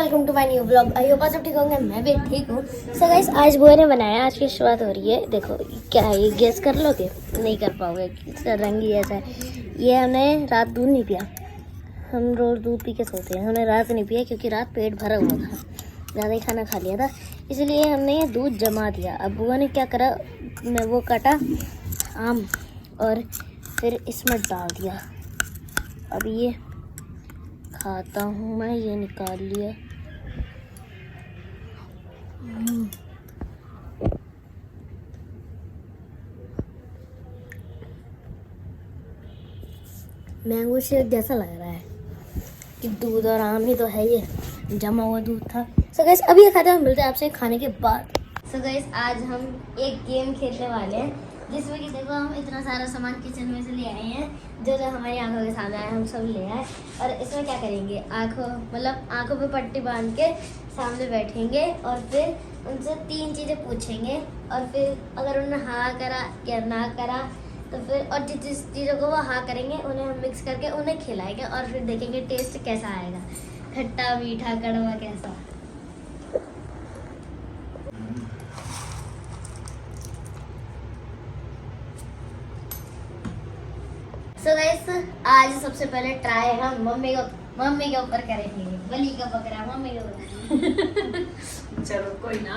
Welcome to my new blog. I hope सब ठीक होंगे, मैं भी ठीक हूँ। सो गाइस, आज बुआ ने बनाया, आज की शुरुआत हो रही है। देखो क्या है, ये गेस कर लोगे? नहीं कर पाओगे, इसका रंग ही ऐसा है। ये हमने रात दूध नहीं पिया, हम रोज दूध पी के सोते हैं। हमने रात नहीं पिया क्योंकि रात पेट भरा हुआ था, ज़्यादा ही खाना खा लिया था, इसलिए हमने ये दूध जमा दिया। अब बुआ ने क्या करा, मैं वो काटा आम और फिर इसमें डाल दिया। अब ये खाता हूँ मैं, ये निकाल लिया। मैंगो शेक जैसा लग रहा है कि दूध और आम ही तो है, ये जमा हुआ दूध था। सो गाइस, अभी ये खाते हैं, मिलते हैं आपसे खाने के बाद। सो गाइस, आज हम एक गेम खेलने वाले हैं जिसमें कि देखो हम इतना सारा सामान किचन में से ले आए हैं, जो जो हमारी आंखों के सामने आया हम सब ले आए। और इसमें क्या करेंगे, आंखों पे पट्टी बांध के सामने बैठेंगे और फिर उनसे 3 चीज़ें पूछेंगे। और फिर अगर उन्होंने हाँ करा या ना करा तो फिर, और जिस चीज़ों को वो हाँ करेंगे उन्हें हम मिक्स करके उन्हें खिलाएंगे और फिर देखेंगे टेस्ट कैसा आएगा, खट्टा मीठा कड़वा कैसा। सो गाइस, आज सबसे पहले ट्राई हम मम्मी के ऊपर करेंगे। बलि का बकरा मम्मी के ऊपर। चलो कोई ना,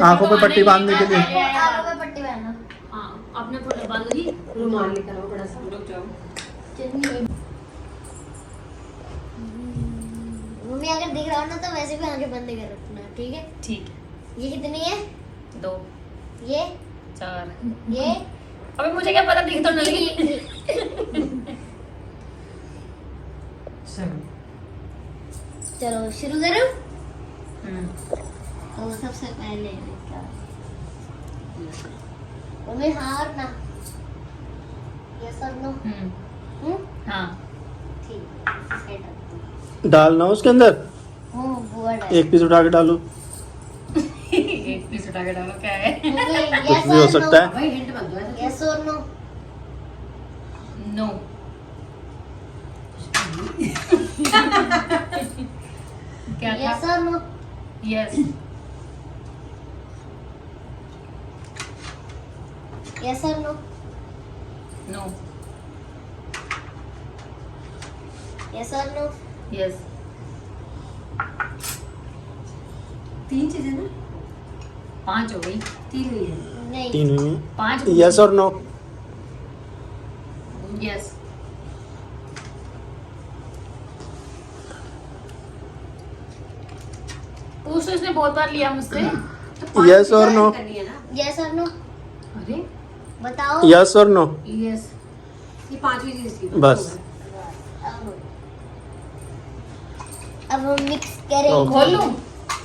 आंखों पे पट्टी बांधने के लिए। आंखों पे पट्टी बांधो। हाँ, अपने पूरा बांध ली, रुमाल लेकर आओ बड़ा सा। रुक जाओ। मम्मी अगर दिख रहा हो ना तो वैसे भी आंखें बंद कर रखना, ठीक है? ठीक है। ये कितनी है? 2 ये 4 ये अबे मुझे क्या पता, दिख तो नहीं। चलो शुरू करो। हम्म, तो सबसे पहले मम्मी हाँ और ना, यस और नो? हाँ। ठीक, डालना उसके अंदर, बुआ डाल। एक पीस उठा के डालो। एक पीस उठा के डालो, क्या है? कुछ भी हो सकता है। भाई हिंट मत दो। यस और नो? नो। क्या यस था? और नो? यस। यस और नो? नो। यस और नो? यस। 3 चीजें ना, 5 हो गई। 3 हुई है। नहीं, 3 हुई। 5। यस और नो? यस। पूछ तो इसने बहुत बार लिया मुझसे। यस और नो? करनी है ना। यस और नो? अरे बताओ। यस और नो? यस। ये 5वीं चीज थी बस। अब हम मिक्स करेंगे। ओके। खोल लूं?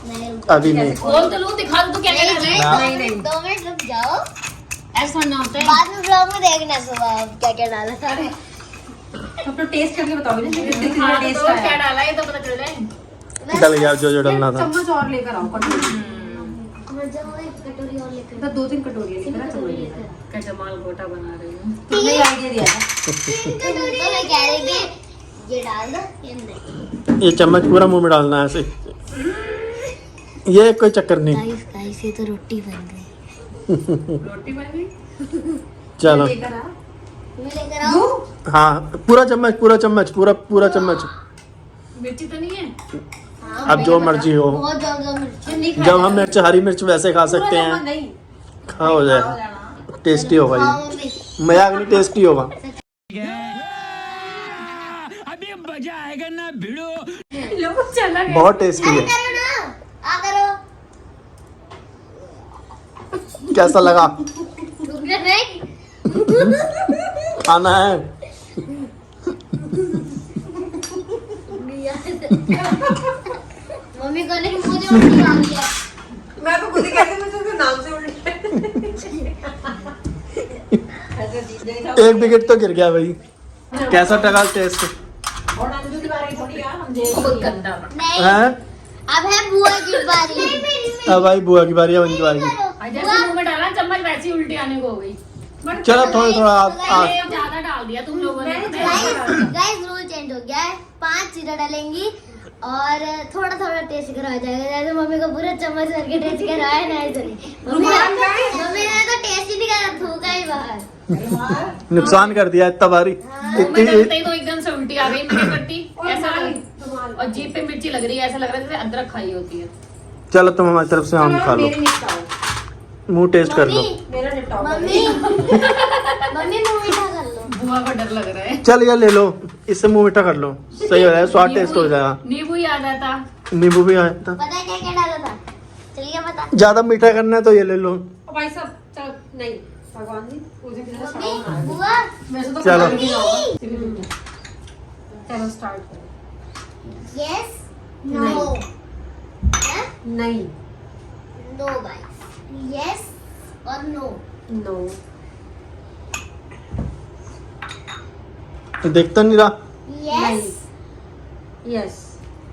नहीं, रुको। अभी नहीं। खोल तो लूं, दिखा दो तो क्या नहीं, कहना है? ना। नहीं, 2 मिनट रुक जाओ, ऐसा ना होता है। बाद में ब्लॉग में देखना सुबह क्या क्या डाला था। अब तो टेस्ट करके बताओगे ना कितने हाँ, टेस्ट तो क्या आया। डाला है तो पता चल जाए। डल गया जो डलना था। चम्मच और लेकर आओ, कटोरी। एक कटोरी और लेकर। तो 2-3 कटोरी लेकर आ, चम्मच लेकर। क्या जमाल गोटा बना रही हूँ। तुमने आइडिया दिया था। 3 कटोरी तो मैं कह रही थी, ये डाल दो, ये नहीं। ये चम्मच पूरा मुंह में डालना है ऐसे। ये कोई चक्कर नहीं। गाइस, ये तो रोटी बन गई। रोटी बन गई। चलो लेकर आ। मैं लेकर आओ। हाँ, पूरा चम्मच, पूरा चम्मच। मिर्ची तो नहीं है? हाँ, अब जो मर्जी हो। बहुत ज्यादा मिर्च। नहीं जब हम मिर्च, हरी मिर्च वैसे खा सकते पूरा हैं, चम्मच नहीं। खा हो जाए, टेस्टी होगा खाओ ये। मम्मी। मजाक नहीं, टेस्टी होगा। लो चला गया। बहुत टेस्टी है। करो ना, आ करो। कैसा लगा? रुक जा, नहीं। खाना है? मम्मी कहने की मुझे उल्टी आ गई है। मैं तो खुद ही कहती हूँ, मुझे नाम से उल्टे। ऐसा चीज नहीं था। एक विकेट तो गिर गया भाई। कैसा टका टेस्ट? और अंजू की बारी थोड़ी है, हम बहुत गंदा। नहीं, हैं? अब है बुआ की बारी। अब भाई बुआ की बारी है, उनकी बारी। जैसे मुंह में डाला चम्मच, वैसी उल्टी आने को हो गई। चलो थोड़ा आप ये ज्यादा डाल दिया तुम लोगों ने। गाइस, रूल चेंज हो गया है। 5 चीजें डालेंगी और थोड़ा थोड़ा टेस्ट करा जाएगा, जैसे मम्मी को पूरा चम्मच करके टेस्ट कराया ना ऐसे नहीं। मम्मी ने तो टेस्ट ही नहीं करा, थूका ही बाहर। नुकसान कर दिया इतना बारी। मुंह में डालते ही तो एकदम से उल्टी आ गई मेरी पट्टी, ऐसा लग और जीभ पे मिर्ची लग रही है, ऐसा लग रहा है जैसे अदरक खाई होती है। चलो तुम हमारी तरफ से आम खा लो, मेरे निपटाओ, मुंह टेस्ट कर लो। मेरा निपटाओ। मम्मी मम्मी मुंह मीठा कर लो। बुआ को डर लग रहा है। चल ये ले लो, इससे मुंह मीठा कर लो, सही हो जाएगा, स्वाद टेस्ट हो जाएगा। नींबू याद आता। नींबू भी आया था। पता है क्या क्या डाला था? चलिए बता। ज्यादा मीठा करना है तो ये ले लो। भाई साहब चल, नहीं भगवान जी मुझे किसी ने मम्मी सड़ाओ ना। बुआ वैसे तो चलो। खाना भी ना होगा। चलो स्टार्ट करो। यस नो नहीं, नो गाइस, यस और नो। नो, देखता नहीं रहा, यस यस,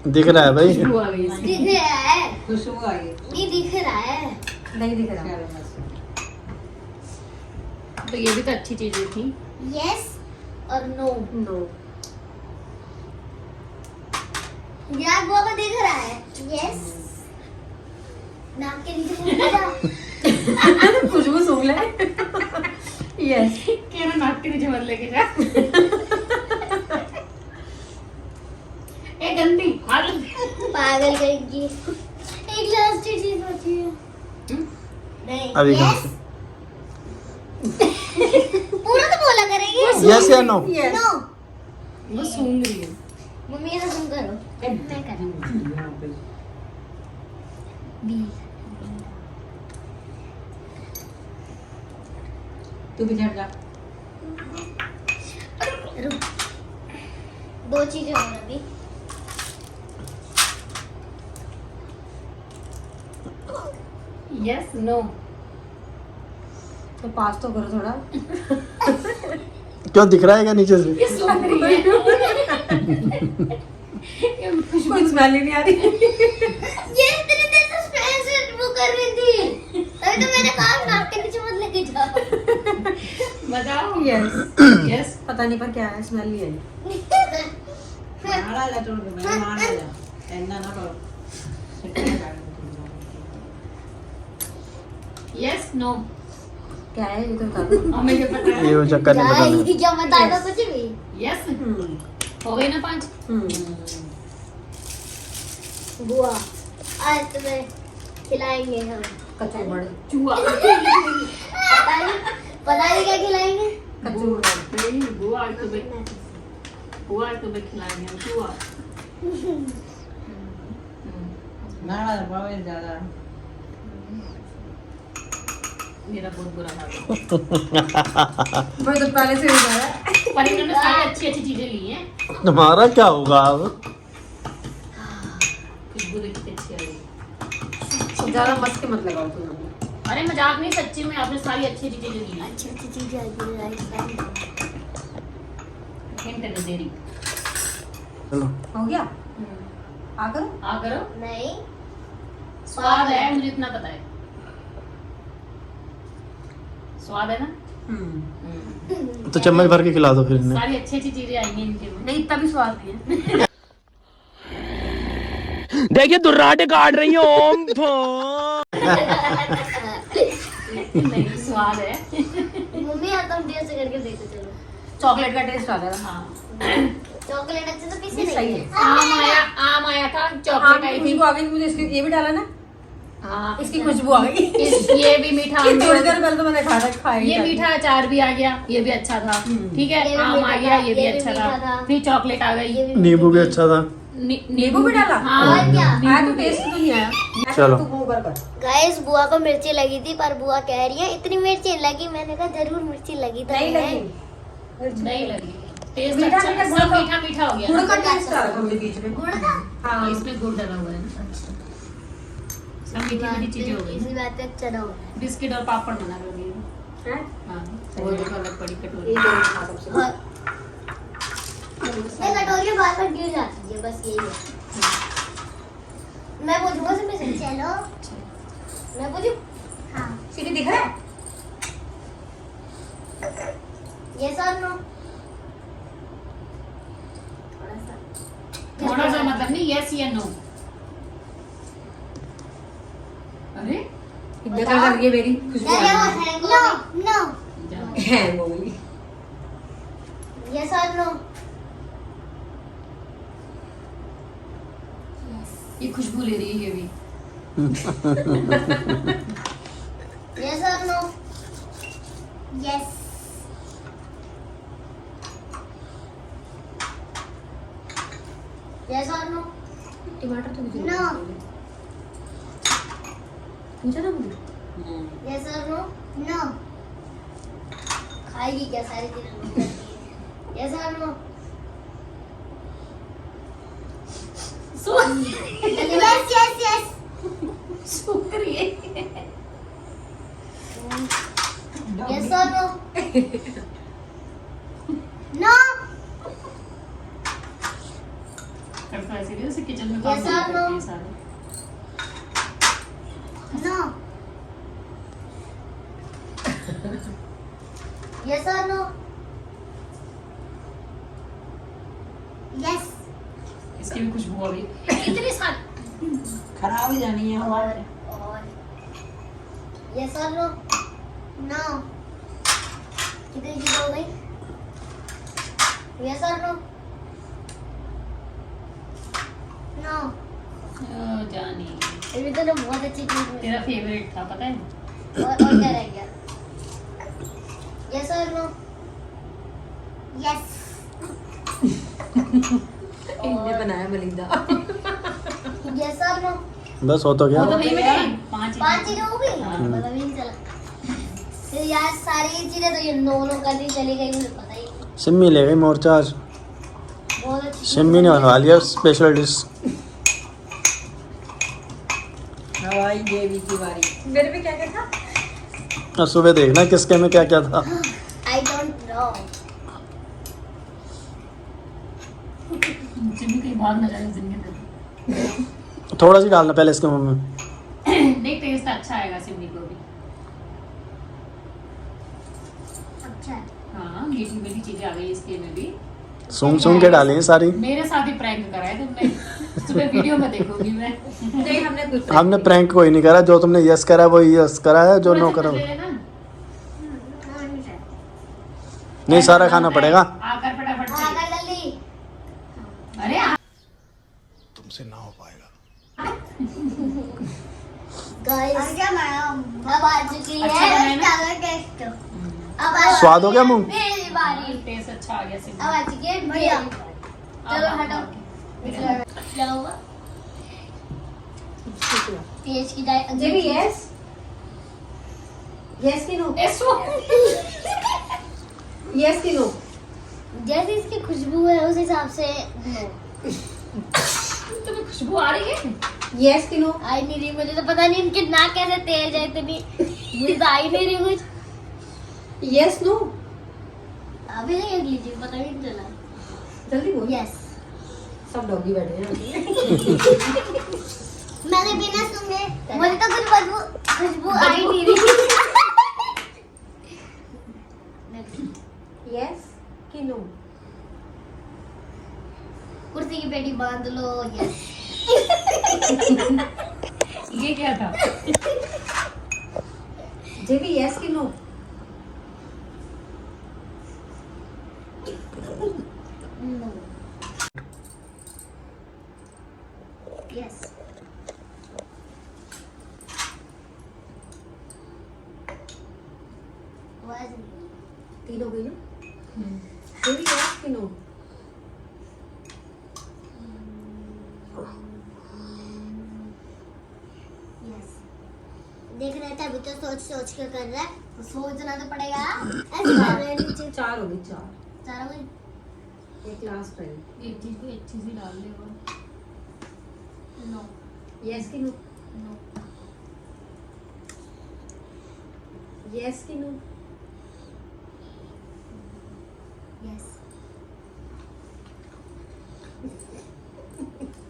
दिख रहा है भाई। खुशबू आ गई इसकी। दिख रहा है, खुशबू आई, नहीं दिख रहा है। नहीं दिख रहा। तो ये भी तो अच्छी चीजें थी। यस और नो। नो, यार बुआ को दिख रहा है। यस नाक के नीचे मुंह जा। खुशबू सूंघ ले। यस, कह रहा नाक के नीचे मत लेके जा। ए गंदी मार। पागल करेगी। एक लास्ट चीज बची है। नहीं अभी यस पूरा तो बोला करेगी। यस या नो? यस। नो। वो सूंघ रही है। मम्मी ऐसा तुम करो, मैं कर बी। तू भी झट जा। रुक, दो चीजें और अभी। Yes no. तो पास तो करो थोड़ा। क्यों दिख रहा है क्या नीचे से? ये सूंघ रही है। ये खुशबू कुछ स्मेल ही नहीं आ रही। ये इतनी देर से स्पेस वो कर रही थी, तभी तो मैंने कहा नाक के नीचे मत लेके जाओ। बताओ। यस, यस पता नहीं पर क्या है, स्मेल ही है। Yes no. क्या है ये तो बता दो। हमें क्या पता है। ये वो चक्कर नहीं क्या बताना। क्या बताएगा कुछ भी। यस हो गई ना 5। बुआ आज तुम्हें खिलाएंगे हम। कचूमड़, चूहा। पता नहीं क्या खिलाएंगे। कचूमड़। नहीं बुआ आज तुम्हें खिलाएंगे हम चूहा। मेरा बहुत बुरा हाल है। मैं तो पहले से ही डरा है। पर इन्होंने सारी अच्छी अच्छी चीजें ली हैं। तुम्हारा क्या होगा अब? खुशबू देखी अच्छी आ रही है। ज्यादा मस्के मत लगाओ तुम। अरे मजाक नहीं, सच्ची में आपने सारी अच्छी अच्छी चीजें ली हैं। अच्छी अच्छी चीजें आई हिंट दे रही। चलो हो गया, आ करो। आ करो। नहीं स्वाद है, मुझे इतना पता है। स्वाद है ना। तो चम्मच भर के खिला दो फिर इन्हें। सारी अच्छी अच्छी चीजें आएंगी इनके में। नहीं इतना भी स्वाद नहीं है। देखिए दुर्राटे काट रही हो ओम नहीं स्वाद है। मम्मी आता हूँ टेस्ट करके देखो। चलो चॉकलेट का टेस्ट आ रहा है। हाँ चॉकलेट अच्छे तो किसी ये नहीं सही है। है। आम आया था, हाँ, चॉकलेट आई थी। खुशबू आ गई मुझे, इसकी ये भी डाला ना, हाँ इसकी खुशबू आ गई। ये भी मीठा आम थोड़ी देर पहले तो मैंने खाया ये मीठा अचार भी आ गया, ये भी अच्छा था। ठीक ये है, भी आम मीठा आ गया, था, ये भी ये भी अच्छा मीठा था। था। फिर चॉकलेट आ गई। ये भी नींबू भी अच्छा था। नींबू भी डाला। हाँ और क्या? आया तो टेस्ट तो नहीं आया। चलो। तू मुंह ऊपर कर। गाइस बुआ को मिर्ची लगी थी, पर बुआ कह रही है इतनी मिर्ची लगी। मैंने कहा जरूर मिर्ची लगी तो नहीं है। लगी। नहीं लगी। टेस्ट मीठा अच्छा मीठा है, गुड़ सब का- मीठा मीठा हो गया गुड़ ना। का टेस्ट आ रहा था मुझे बीच में। गुड़ का? हाँ, इसमें गुड़ डाला हुआ है ना। सब मीठी मीठी चीजें हो गई। इसी बात पे अच्छा रहो। बिस्किट और पापड़ बना कर दिए। हैं? हाँ वो देखो अलग बड़ी कटोरी। ये तो खा सबसे। और ये कटोरी बार बार गिर जाती है, बस यही है। मैं पूछूंगा से चलो मैं पूछूं। हाँ सीधी दिख रहा है? ये सर नो थोड़ा सा मतलब नहीं यस या नो। अरे इतना क्या कर रही है मेरी खुशबू आ रही है। नो नो है वो भी। यस और नो। ये खुशबू ले रही है ये भी। यस और नो। यस यस और नो। टमाटर तो मुझे No. पूछा ना मुझे। यस और नो। नो खाएगी क्या सारी चीजें? यस और नो। Yes yes yes. सूख रही है। यस और नो। नो करता है सीरियस से किचन में Yes or no? ये सारे। नो। यस और नो। यस इसकी भी खुशबू आ गई। इतनी सारी खराब हो जानी है हवा। और यस और नो। नो कितनी चीजें हो गई? यस और नो। नो ओ, जानी अभी तो ना बहुत अच्छी चीज में तेरा फेवरेट था पता है। और क्या रह गया? यस और नो। यस इनने बनाया मलिंदा। यस और नो। बस हो तो वो तो गया। नहीं मिले पांच पांच चीजें हो गई। हाँ। पता भी नहीं चला। फिर यार सारी चीजें तो ये नो नो करती चली गई, मुझे पता ही नहीं। सिम्मी ले गई मोर्चा आज। बहुत अच्छी सिम्मी ने बनवा लिया स्पेशल डिश। हवाई देवी की बारी। मेरे पे क्या क्या था? और सुबह देखना किसके में क्या क्या था। I don't know. जिम्मी कहीं भाग ना जाए जिंदगी थोड़ा सी डालना पहले इसके मुंह में। में। नहीं टेस्ट अच्छा आएगा सिम्मी को भी। अच्छा है। हाँ मीठी मीठी चीजें आ गई इसके में भी। सूंघ सूंघ के डाली हैं सारी। मेरे साथ ही प्रैंक कराए तुमने। सुबह वीडियो में देखूंगी मैं। नहीं हमने कुछ हमने प्रैंक कोई नहीं करा। जो तुमने यस करा वो यस करा है, जो नो करा वो। ले लेना। नहीं सारा खाना पड़ेगा। आकर फटाफट से। आकर जल्दी। अरे तुमसे ना हो पाएगा। गाइस अब आ चुकी अच्छा बनाया है ना? टागर टेस्ट। अब आ स्वाद हो गया मुंह? मेरी बारी। टेस्ट अच्छा आ गया अब सिम्मी। आ चुकी है मेरी बारी। चलो हटो। क्या हुआ? पेज की जाए जे भी यस यस की नो। यस की नो। जैसे इसकी खुशबू है उस हिसाब से नो। तुम्हें खुशबू आ रही है? यस की नो। आई नहीं रही, मुझे तो पता नहीं इनकी नाक कैसे तेज है इतनी। मुझे तो आई नहीं रही कुछ। Yes no. अभी नहीं अगली चीज पता भी नहीं चला। जल्दी बोल। यस सब डॉगी बैठे हैं। मैंने बिना सुने मुझे तो कुछ खुशबू आई नहीं रही। यस की नो। कुर्सी की पेटी बांध लो। यस ये क्या था? जे भी यस की नो। नो। यस आवाज नहीं। तीन हो गई ना? जे भी यस की नो। यस देख रहे थे अभी तो सोच सोच के कर रहा है, तो सोचना तो पड़ेगा। ऐसे कर रहे हैं नीचे। चार हो गई चार। चारों में एक लास्ट है। एक चीज को एक चीज ही डाल दे वो। नो यस की नो। नो यस की नो। यस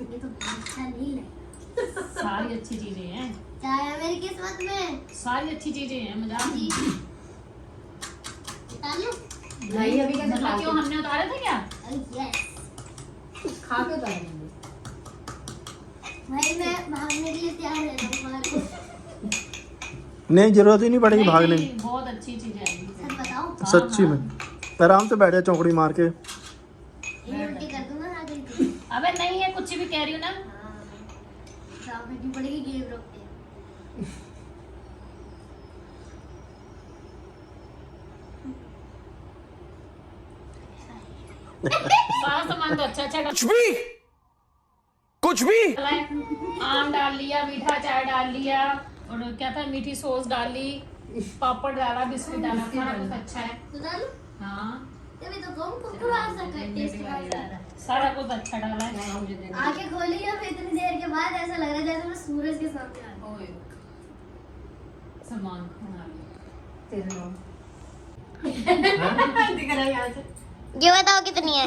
ये तो बहुत अच्छा नहीं है। सारी अच्छी चीजें हैं। चाहे है मेरी किस्मत में। सारी अच्छी चीजें हैं। मजाक नहीं। उतार लो। नहीं अभी कैसे मतलब खा क्यों के हमने उतारा था क्या? यस खा के उतारेंगे। भागने के लिए तैयार रहना हमारे। नहीं जरूरत ही नहीं पड़ेगी भागने की। नहीं, बहुत अच्छी चीज है। सच बताओ, सच्ची में आराम से बैठ जा चौकड़ी मार के। ये उल्टी कर दूंगा ना कहीं। अबे नहीं है, कुछ भी कह रही हूँ ना। साफ रखनी पड़ेगी, गेम रोकते हैं। सारा सामान तो अच्छा अच्छा कुछ भी डाला है। आम डाल लिया, मीठा चाय डाल लिया, और क्या था, मीठी सॉस डाली, पापड़ डाला, बिस्कुट डाला, खाना बहुत अच्छा है। तो डालो। हाँ, तभी तो कहूँ थोड़ा सा टेस्ट सारा कुछ अच्छा डाला है। आंखें खोली और फिर इतनी देर के बाद ऐसा लग रहा है जैसे मैं सूरज के सामने आ रहा हूँ। सामान खाना दिख रहा है यहाँ से। ये बताओ कितनी है?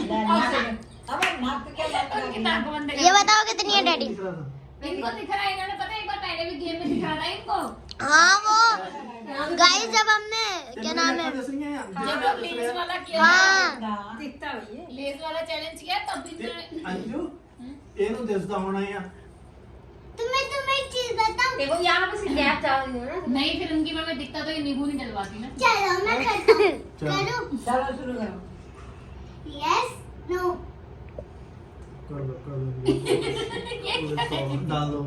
अब नाक पे क्या लग रहा है? किताब को बंद कर। ये बताओ कितनी है डैडी? इनको दिख रहा है, इन्होंने पता है एक बार पहले भी गेम में दिखा था इनको। हाँ वो गाइस जब हमने क्या नाम है जब लोग लेस वाला किया हाँ था, दिखता है ये। लेस वाला चैलेंज किया तब भी इन्होंने- अंजू ਇਹਨੂੰ ਦਿਸਦਾ ਹੋਣਾ ਆ तुम्हें एक चीज बताऊं? देखो यहाँ पे से गैप डाल दिया ना। नहीं, फिर उनकी में दिखता तो ये नींबू नहीं डलवाती ना। चलो मैं करता हूँ। चलो। करूँ? चलो शुरू करो। यस नो कर दो डाल दो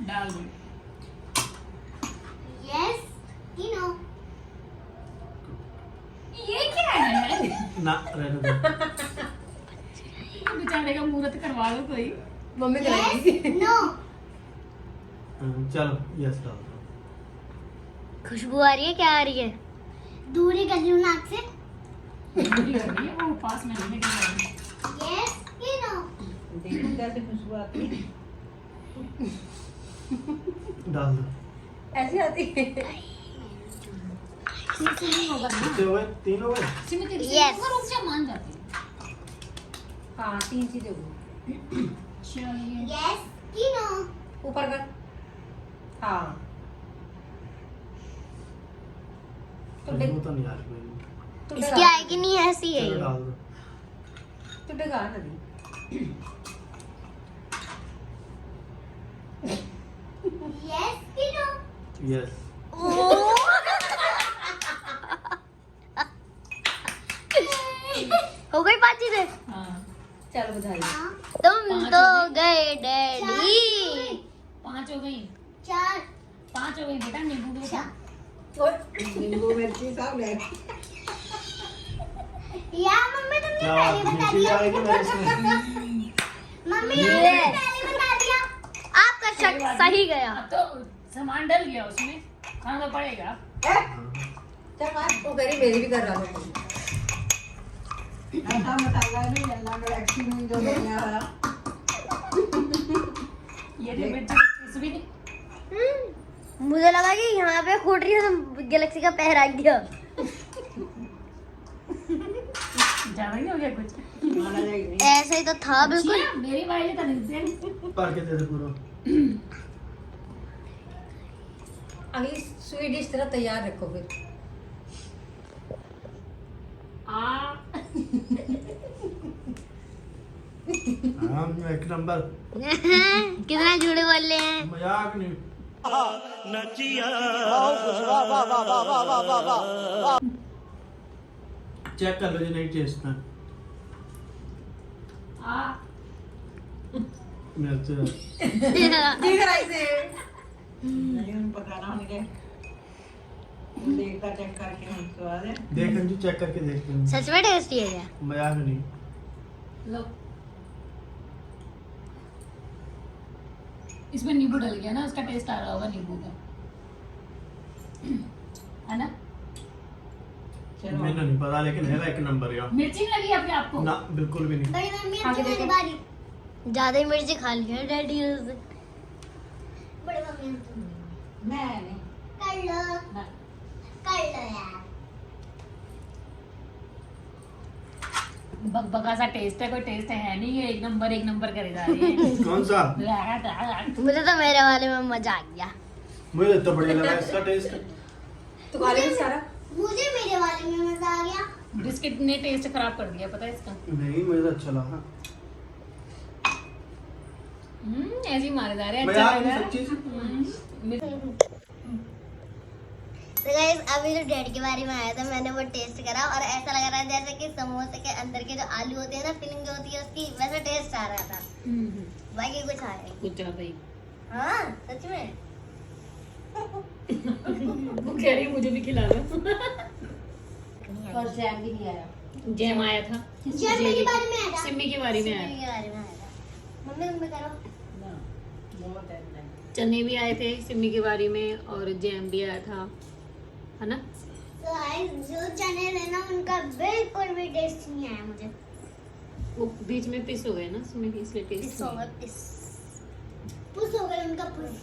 डाल दो। यस नो ये क्या है? ना रहने दो बेचारे का मुहूर्त करवा दो कोई। मम्मी यस कराएगी। नो चलो यस डाल दो। खुशबू आ रही है, क्या आ रही है? दूरी कर लूं नाक से। दूरी हो रही है, वो पास में नहीं है। यस नो देखो कैसे खुशबू आती है। डाल दो। ऐसी आती है। नहीं होगा ना। कितने हुए? 3 हो गए। सिमी तेरी Yes. से रुक जा, मान जाती है। हाँ 3 चीजें हो। चलिए। यस नो ऊपर कर। हाँ तो वो तो नहीं आ रही कोई। इसकी आएगी नहीं, ऐसी है चलो ये। डाल दो। तो डगा ना दी। यस नो यस हो गई 5 चीजें। हाँ, चलो बधाई। तुम पाँच तो हो गए डैडी। 5 हो गई। 4 5 हो गई बेटा, नींबू के साथ। नींबू मिर्ची सब ले। या मम्मी तुमने क्या पहले बता मिर्ची दिया। आएगी मेरे इसमें? मम्मी तुमने पहले बता दिया। आपका शक सही गया। अब तो सामान डल गया उसमें, खाना तो पड़ेगा। चल मार वो करी मेरी भी कर रहा था। ऐसा मसाला नहीं अल्लाह का एक्शन में जो नहीं आ रहा। ये जो मिर्ची कुछ भी नहीं। मुझे लगा कि यहाँ पे फूट रही है तो गैलेक्सी का पैर आ गया। ज्यादा नहीं हो गया कुछ। माना जाएगी। ऐसा ही तो था बिल्कुल। अच्छा, मेरी वाली तो नहीं थी। भर के दे दे पूरा। अगली स्वीट डिश तरह तैयार रखो फिर। हाँ एक नंबर। कितना झूठे बोल रहे हैं। मजाक नहीं। चेक कर लो जी, नहीं टेस्ट में मिर्च। दिख रहा इसे। नहीं पकाना होने के। देखता चेक करके हम स्वाद है। देख अंजू चेक करके देखते हैं। सच में टेस्टी है क्या? मजाक नहीं। लो, इसमें नींबू डल गया ना, उसका टेस्ट आ रहा होगा नींबू का, है ना? चलो मैंने नहीं पता लेकिन है एक नंबर यार। मिर्ची नहीं लगी आपके आपको? ना बिल्कुल भी नहीं। बड़ी मम्मी आगे अब देखो। तुम्हारी बारी। ज्यादा ही मिर्ची खा ली है डैडी ने। बड़ी मम्मी अब तुम। मैं नहीं। कर लो ना। यार। बकबका सा टेस्ट है, कोई टेस्ट है नहीं, ये एक नंबर करे जा रही है। कौन सा? मुझे तो मेरे वाले में मजा आ गया। मुझे तो बढ़िया लगा इसका टेस्ट। तो खा ले सारा। मुझे मेरे वाले में मजा आ गया। बिस्किट ने टेस्ट खराब कर दिया, पता है इसका। नहीं मुझे तो अच्छा लगा। ऐसे ही मारे जा रहे हैं। मजाक अच्छा लग नहीं, रहा है। सच्ची से। तो गाइस अभी जो डैड के बारे में आया था मैंने वो टेस्ट करा और ऐसा लग रहा है जैसे कि समोसे के अंदर के जो आलू होते हैं ना फिलिंग जो होती है उसकी वैसा टेस्ट आ रहा था। बाकी कुछ आ रहा कुछ ज्यादा ही। हाँ सच में। वो कह रही मुझे भी खिला दो। और जैम भी नहीं आया। जैम आया था। जैम मेरी बारी में आया था। सिम्मी की बारी में आया। सिम्मी के बारे में आया था। मम्मी मम्मी करो। ना बहुत टाइम लगा। चने भी आए थे सिम्मी की बारी में और जैम भी आया था, है ना? तो गाइस जो चने थे ना उनका बिल्कुल भी टेस्ट नहीं आया मुझे। वो बीच में पिस हो गए ना सिम्मी की, इसलिए टेस्ट पिस हो गया पिस। पुस हो गया उनका पुस।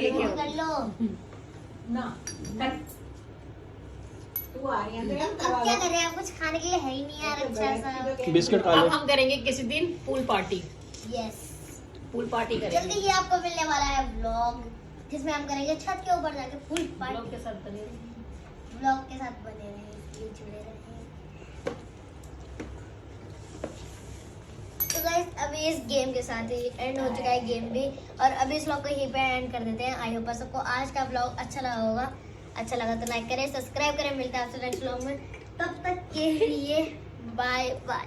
ये क्या कर लो। ना कट। तू आ रही है अब क्या करें आप कुछ खाने के लिए है ही नहीं यार अच्छा सा। बिस्किट खा अब लो। हम करेंगे किसी दिन pool party. Yes pool party जल्दी करेंगे ही आपको मिलने वाला है व्लॉग जिसमें हम करेंगे छत के ऊपर जाके फुल ब्लॉग पार्टी। के साथ बने रहिए। व्लॉग के साथ बने रहे इसलिए जुड़े रहे। तो गाइस अभी इस गेम के साथ ही एंड हो चुका है गेम भी और अभी इस व्लॉग को यहीं पे एंड कर देते हैं। आई होप सबको आज का व्लॉग अच्छा लगा होगा। अच्छा लगा तो लाइक करें, सब्सक्राइब करें। मिलता है आपसे नेक्स्ट व्लॉग में, तब तक के लिए बाय बाय।